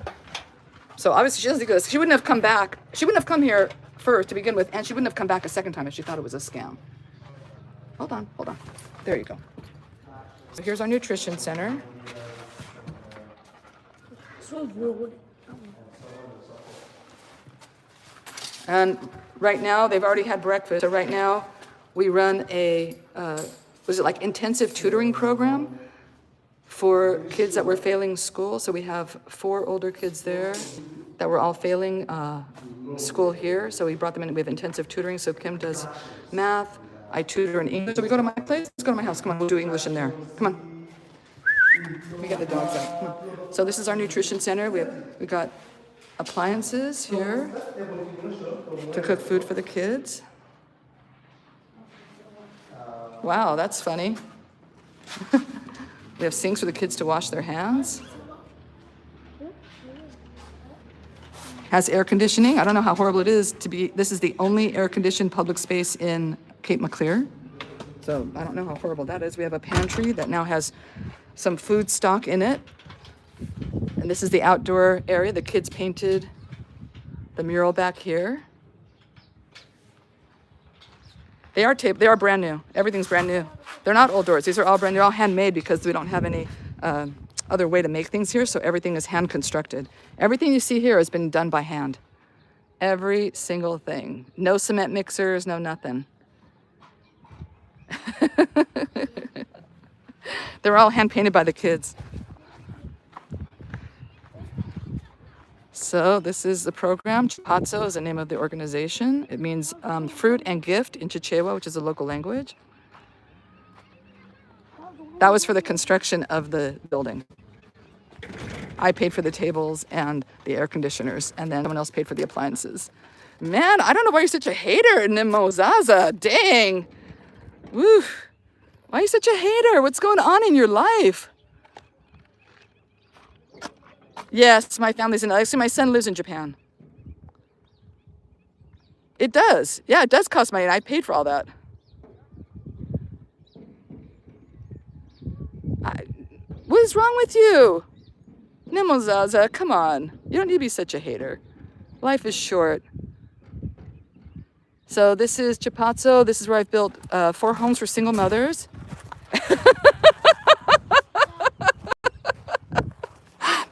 So obviously she doesn't do this. She wouldn't have come back. She wouldn't have come here first to begin with, and she wouldn't have come back a second time if she thought it was a scam. Hold on, hold on. There you go. So here's our nutrition center. And right now, they've already had breakfast. So right now, we run a, was it like intensive tutoring program for kids that were failing school. So we have 4 older kids there that were all failing school here. So we brought them in. We have intensive tutoring. So Kim does math. I tutor in English. So we go to my place. Let's go to my house. Come on, we'll do English in there. Come on. We got the dogs out. Come on. So this is our nutrition center. We got appliances here to cook food for the kids. Wow, that's funny. We have sinks for the kids to wash their hands. Has air conditioning. I don't know how horrible it is to be, this is the only air-conditioned public space in Cape Maclear. So I don't know how horrible that is. We have a pantry that now has some food stock in it. And this is the outdoor area. The kids painted the mural back here. They are brand new. Everything's brand new. They're not old doors. These are all brand new. They're all handmade because we don't have any other way to make things here. So everything is hand constructed. Everything you see here has been done by hand. Every single thing. No cement mixers, no nothing. They're all hand painted by the kids. So this is the program. Chipatso is the name of the organization. It means fruit and gift in Chichewa, which is a local language. That was for the construction of the building. I paid for the tables and the air conditioners, and then someone else paid for the appliances. Man, I don't know why you're such a hater, Nimozaza. Dang. Woo. Why are you such a hater? What's going on in your life? Yes, my family's in, actually my son lives in Japan. It does. Yeah, it does cost money, and I paid for all that. What is wrong with you? Nimozaza, come on. You don't need to be such a hater. Life is short. So this is Chipatso. This is where I've built 4 homes for single mothers.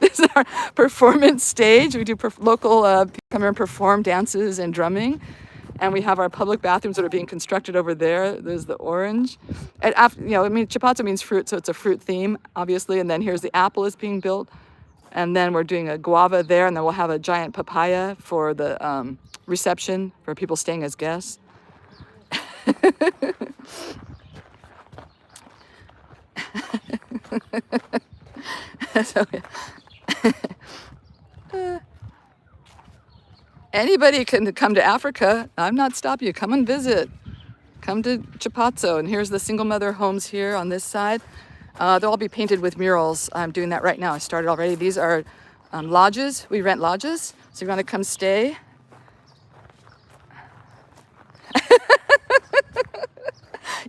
This is our performance stage. We do local come here and perform dances and drumming. And we have our public bathrooms that are being constructed over there. There's the orange. And after, you know, I mean, Chipatso means fruit, so it's a fruit theme, obviously. And then here's the apple is being built. And then we're doing a guava there, and then we'll have a giant papaya for the reception for people staying as guests. So, anybody can come to Africa. I'm not stopping you. Come and visit. Come to Chipatso. And here's the single mother homes here on this side. They'll all be painted with murals. I'm doing that right now. I started already. These are lodges. We rent lodges. So if you want to come stay.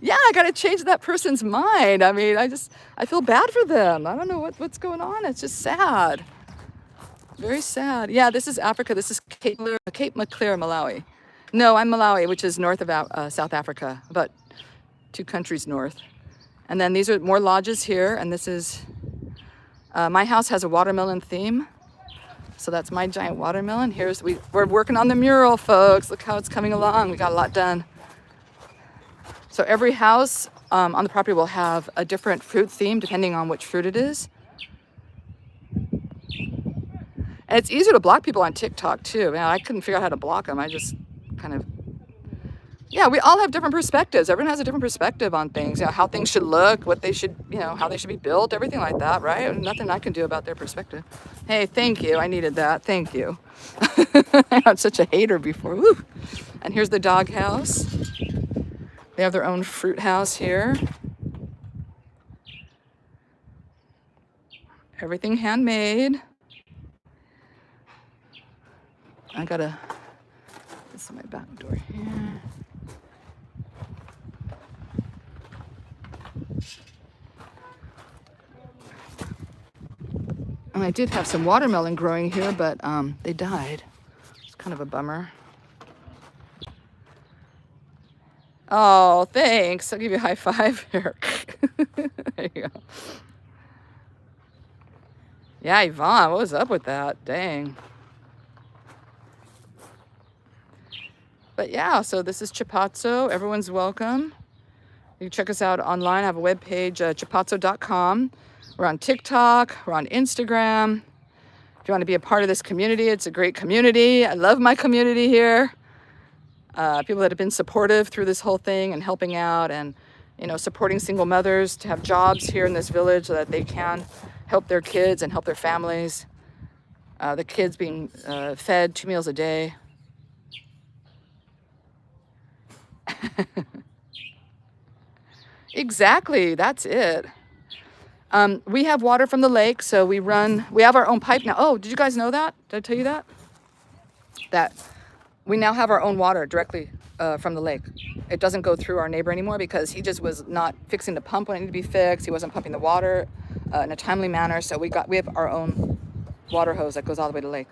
Yeah, I got to change that person's mind. I mean, I feel bad for them. I don't know what's going on. It's just sad. Very sad. Yeah, this is Africa. This is Cape Maclear, Malawi. No, I'm Malawi, which is north of South Africa, about 2 countries north. And then these are more lodges here. And this is, my house has a watermelon theme. So that's my giant watermelon. We're working on the mural, folks. Look how it's coming along. We got a lot done. So every house on the property will have a different fruit theme depending on which fruit it is. And it's easier to block people on TikTok too. Man, I couldn't figure out how to block them. I just kind of, yeah, we all have different perspectives. Everyone has a different perspective on things. You know, how things should look, what they should, you know, how they should be built, everything like that, right? Nothing I can do about their perspective. Hey, thank you. I needed that. Thank you. I'm such a hater before. Woo. And here's the dog house. They have their own fruit house here. Everything handmade. This is my back door here. Oh I did have some watermelon growing here, but they died. It's kind of a bummer. Oh, thanks. I'll give you a high five here. There you go. Yeah, Yvonne, what was up with that? Dang. But yeah, so this is Chipatso. Everyone's welcome. You can check us out online. I have a webpage, chipatso.com. We're on TikTok. We're on Instagram. If you want to be a part of this community, it's a great community. I love my community here. People that have been supportive through this whole thing and helping out and, you know, supporting single mothers to have jobs here in this village so that they can help their kids and help their families. The kids being fed 2 meals a day. Exactly, that's it. We have water from the lake, so we have our own pipe now. Oh, did you guys know that? Did I tell you that? That we now have our own water directly from the lake. It doesn't go through our neighbor anymore because he just was not fixing the pump when it needed to be fixed. He wasn't pumping the water in a timely manner, so we have our own water hose that goes all the way to the lake.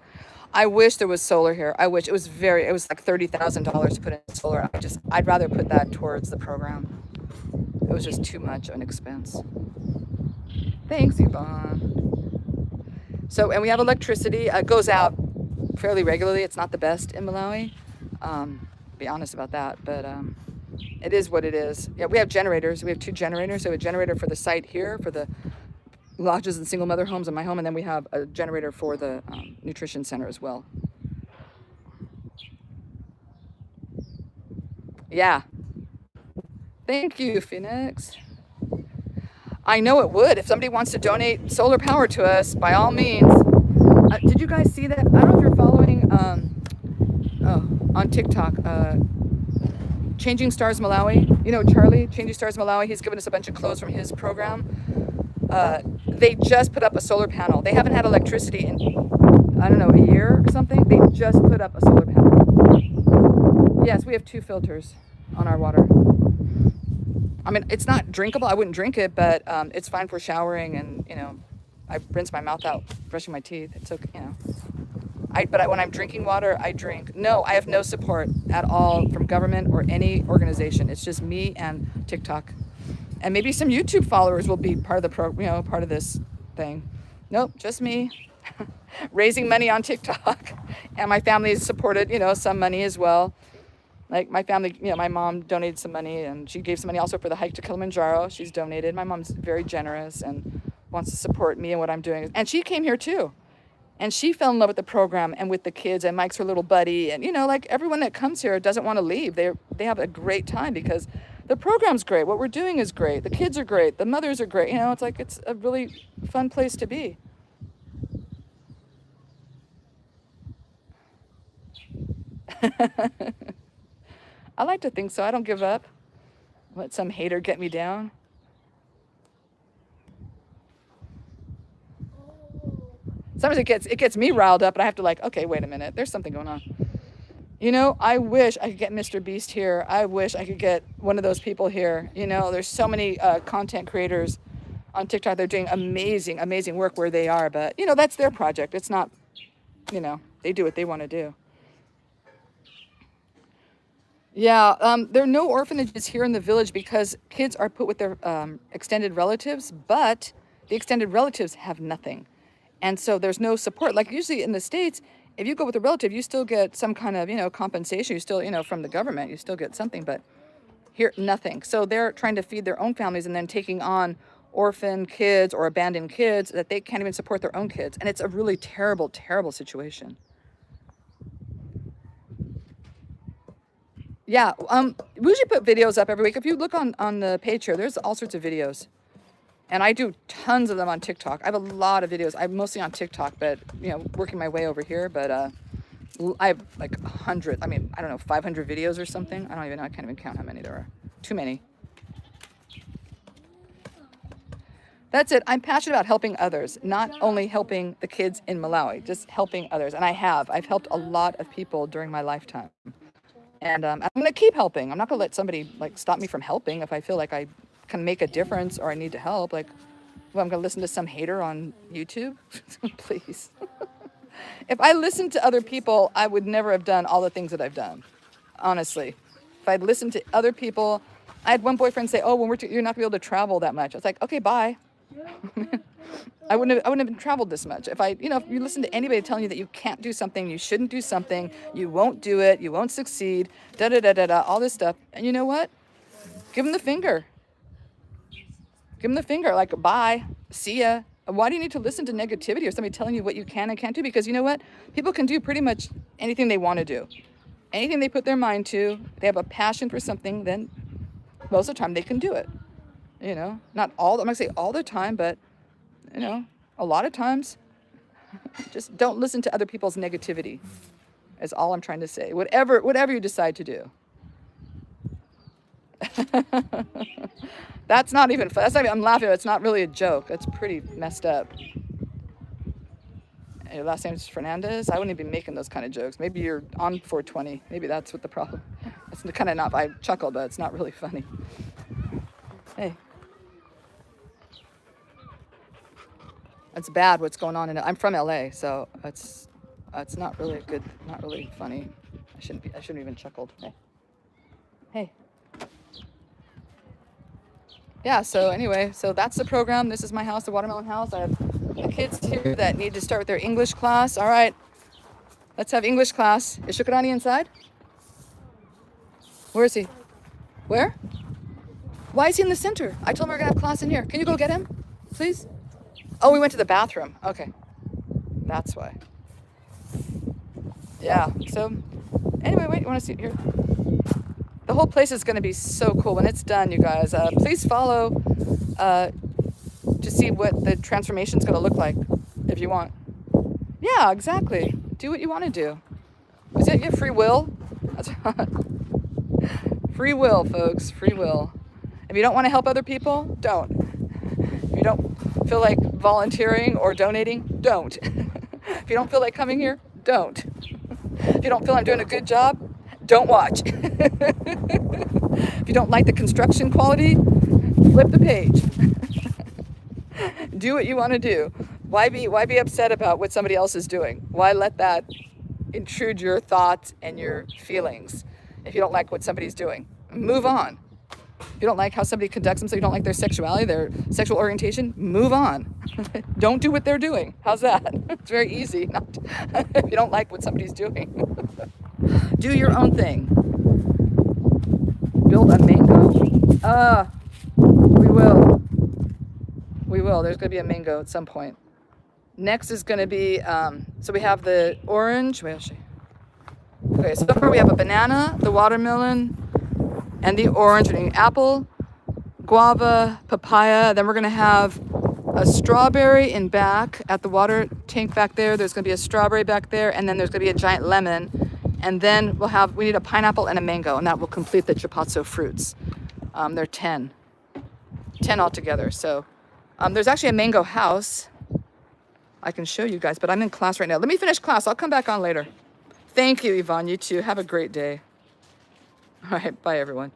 I wish there was solar here. I wish it was like $30,000 to put in solar. I'd rather put that towards the program. It was just too much of an expense. Thanks, Yvonne. So, and we have electricity. It goes out fairly regularly. It's not the best in Malawi. Be honest about that, but it is what it is. Yeah, we have generators. We have 2 generators. So a generator for the site here for the lodges and single mother homes in my home, and then we have a generator for the nutrition center as well. Yeah. Thank you, Phoenix. I know it would. If somebody wants to donate solar power to us, by all means. Did you guys see that? I don't know if you're following on TikTok. Changing Stars Malawi. You know Charlie, Changing Stars Malawi. He's given us a bunch of clothes from his program. They just put up a solar panel. They haven't had electricity in, I don't know, a year or something. They just put up a solar panel. Yes, we have 2 filters on our water. I mean, it's not drinkable. I wouldn't drink it, but it's fine for showering and, you know, I rinse my mouth out, brushing my teeth. It's okay, you know. But when I'm drinking water, I drink. No, I have no support at all from government or any organization. It's just me and TikTok. And maybe some YouTube followers will be part of the part of this thing. Nope, just me. Raising money on TikTok. And my family has supported, you know, some money as well. Like my family, you know, my mom donated some money and she gave some money also for the hike to Kilimanjaro. She's donated. My mom's very generous and wants to support me and what I'm doing. And she came here too. And she fell in love with the program and with the kids, and Mike's her little buddy. And, you know, like everyone that comes here doesn't want to leave. They have a great time because the program's great. What we're doing is great. The kids are great. The mothers are great. You know, it's a really fun place to be. I like to think so. I don't give up. Let some hater get me down. Sometimes it gets me riled up, and I have to like, okay, wait a minute. There's something going on. You know, I wish I could get Mr. Beast here. I wish I could get one of those people here. You know, there's so many content creators on TikTok. They're doing amazing, amazing work where they are. But, you know, that's their project. It's not, you know, they do what they want to do. Yeah, there are no orphanages here in the village because kids are put with their extended relatives, but the extended relatives have nothing. And so there's no support. Like usually in the States, if you go with a relative, you still get some kind of, you know, compensation. You still, you know, from the government, you still get something, but here, nothing. So they're trying to feed their own families and then taking on orphan kids or abandoned kids that they can't even support their own kids. And it's a really terrible, terrible situation. Yeah, we usually put videos up every week. If you look on the page here, there's all sorts of videos. And I do tons of them on TikTok. I have a lot of videos. I'm mostly on TikTok, but, you know, working my way over here. But I have like 100, I mean, I don't know, 500 videos or something. I don't even know. I can't even count how many there are. Too many. That's it. I'm passionate about helping others, not only helping the kids in Malawi, just helping others. And I've helped a lot of people during my lifetime. And I'm going to keep helping. I'm not going to let somebody like stop me from helping if I feel like I can make a difference or I need to help. Like, Well, I'm going to listen to some hater on YouTube? Please. If I listened to other people, I would never have done all the things that I've done. Honestly. If I'd listened to other people, I had one boyfriend say, "Oh, when you're not going to be able to travel that much." I was like, "Okay, bye." I wouldn't have traveled this much. If if you listen to anybody telling you that you can't do something, you shouldn't do something, you won't do it, you won't succeed, all this stuff. And you know what? Give them the finger. Give them the finger, like, bye, see ya. Why do you need to listen to negativity or somebody telling you what you can and can't do? Because you know what? People can do pretty much anything they want to do. Anything they put their mind to, they have a passion for something, then most of the time they can do it. Not all, I'm not going to say all the time, but, a lot of times. Just don't listen to other people's negativity, is all I'm trying to say. Whatever you decide to do. That's not even I'm laughing, it's not really a joke. That's pretty messed up. And your last name is Fernandez? I wouldn't even be making those kind of jokes. Maybe you're on 420. Maybe that's what the problem. It's kind of not, I chuckle, but it's not really funny. Hey. It's bad what's going on in it. I'm from LA, so it's not really good, not really funny. I shouldn't even chuckled. Hey. Yeah, so anyway, so that's the program. This is my house, the watermelon house. I have the kids here that need to start with their English class. All right, let's have English class. Is Shukrani inside? Where is he? Where? Why is he in the center? I told him we we're gonna have class in here. Can you go get him, please? Oh, we went to the bathroom. Okay, that's why. Yeah, so anyway, wait, you wanna see here? The whole place is going to be so cool when it's done, you guys. Please follow to see what the transformation is going to look like, if you want. Yeah, exactly. Do what you want to do. Is it your free will? That's free will, folks. Free will. If you don't want to help other people, don't. If you don't feel like volunteering or donating, don't. If you don't feel like coming here, don't. If you don't feel I'm doing a good job, don't watch. If you don't like the construction quality, flip the page. Do what you want to do. Why be upset about what somebody else is doing? Why let that intrude your thoughts and your feelings? If you don't like what somebody's doing, move on. If you don't like how somebody conducts themselves, you don't like their sexuality, their sexual orientation, move on. Don't do what they're doing. How's that? It's very easy. If you don't like what somebody's doing. Do your own thing. Build a mango? We will. We will. There's going to be a mango at some point. Next is going to be, so we have the orange. Wait, I'll show you. Okay, so far we have a banana, the watermelon, and the orange. We're doing apple, guava, papaya. Then we're going to have a strawberry in back at the water tank back there. There's going to be a strawberry back there, and then there's going to be a giant lemon. And then we need a pineapple and a mango, and that will complete the Chipatso fruits. They're 10 altogether. So there's actually a mango house. I can show you guys, but I'm in class right now. Let me finish class. I'll come back on later. Thank you, Yvonne. You too. Have a great day. All right. Bye, everyone.